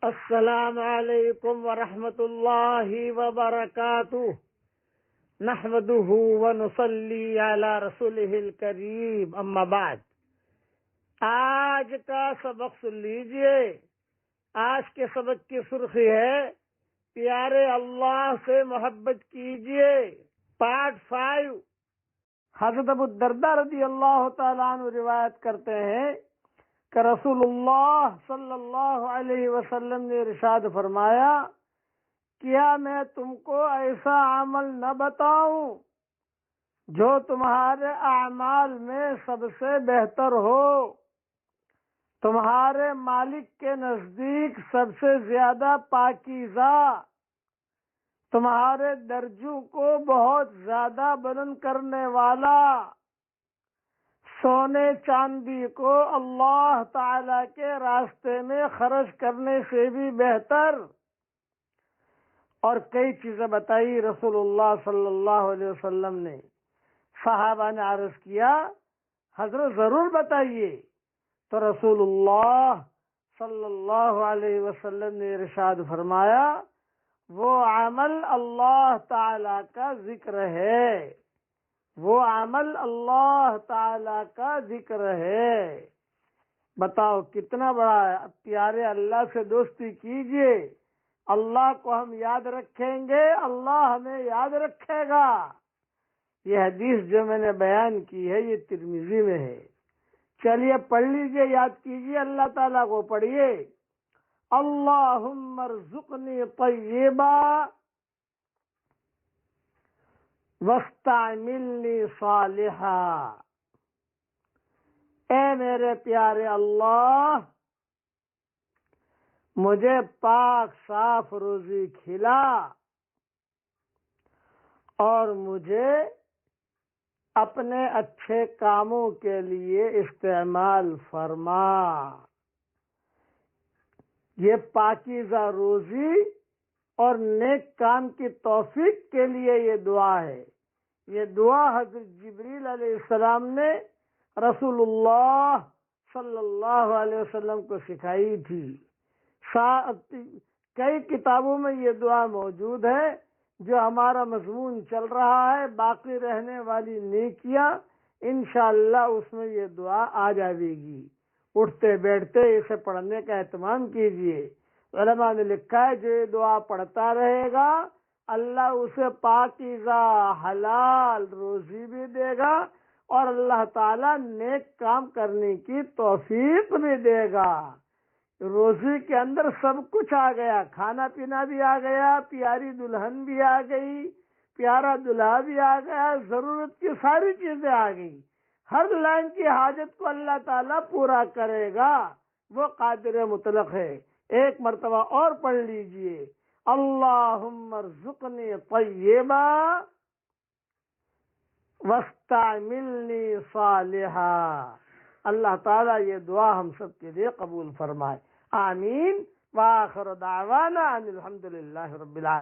السلام علیکم ورحمۃ اللہ وبرکاتہ نحمده ونصلی علی رسولہ الکریم اما بعد۔ آج کا سبق سن لیجئے۔ آج کے سبق کی سرخی ہے پیارے اللہ سے محبت کیجئے، پارٹ 5۔ حضرت ابو الدرداء رضی اللہ تعالیٰ عنہ روایت کرتے ہیں کہ رسول اللہ صلی اللہ علیہ وسلم نے ارشاد فرمایا، کیا میں تم کو ایسا عمل نہ بتاؤں جو تمہارے اعمال میں سب سے بہتر ہو، تمہارے مالک کے نزدیک سب سے زیادہ پاکیزہ، تمہارے درجوں کو بہت زیادہ بلند کرنے والا، سونے چاندی کو اللہ تعالی کے راستے میں خرچ کرنے سے بھی بہتر، اور کئی چیزیں بتائی رسول اللہ صلی اللہ علیہ وسلم نے۔ صحابہ نے عرض کیا، حضرت ضرور بتائیے۔ تو رسول اللہ صلی اللہ علیہ وسلم نے ارشاد فرمایا، وہ عمل اللہ تعالی کا ذکر ہے، وہ عمل اللہ تعالی کا ذکر ہے۔ بتاؤ کتنا بڑا پیارے اللہ سے دوستی کیجئے، اللہ کو ہم یاد رکھیں گے، اللہ ہمیں یاد رکھے گا۔ یہ حدیث جو میں نے بیان کی ہے یہ ترمذی میں ہے۔ چلیے پڑھ لیجئے، یاد کیجئے، اللہ تعالیٰ کو پڑھیے۔ اللہم ارزقنی طیبا واستعملنی صالحا۔ اے میرے پیارے اللہ، مجھے پاک صاف روزی کھلا اور مجھے اپنے اچھے کاموں کے لیے استعمال فرما۔ یہ پاکیزہ روزی اور نیک کام کی توفیق کے لیے یہ دعا ہے۔ یہ دعا حضرت جبریل علیہ السلام نے رسول اللہ صلی اللہ علیہ وسلم کو سکھائی تھی۔ کئی کتابوں میں یہ دعا موجود ہے جو ہمارا مضمون چل رہا ہے، باقی رہنے والی نیکیاں، انشاءاللہ اس میں یہ دعا آ جائے گی۔ اٹھتے بیٹھتے اسے پڑھنے کا اہتمام کیجیے۔ علماء نے لکھا ہے جو یہ دعا پڑھتا رہے گا اللہ اسے پاکیزہ حلال روزی بھی دے گا اور اللہ تعالیٰ نیک کام کرنے کی توفیق بھی دے گا۔ روزی کے اندر سب کچھ آ گیا، کھانا پینا بھی آ گیا، پیاری دلہن بھی آ گئی، پیارا دلہا بھی آ گیا، ضرورت کی ساری چیزیں آ گئی۔ ہر لائن کی حاجت کو اللہ تعالیٰ پورا کرے گا، وہ قادر مطلق ہے۔ ایک مرتبہ اور پڑھ لیجئے، اللہم ارزقنی طیبا واستعملنی صالحا۔ اللہ تعالیٰ یہ دعا ہم سب کے لیے قبول فرمائے، آمین۔ وآخر دعوانا ان الحمدللہ رب العالمین۔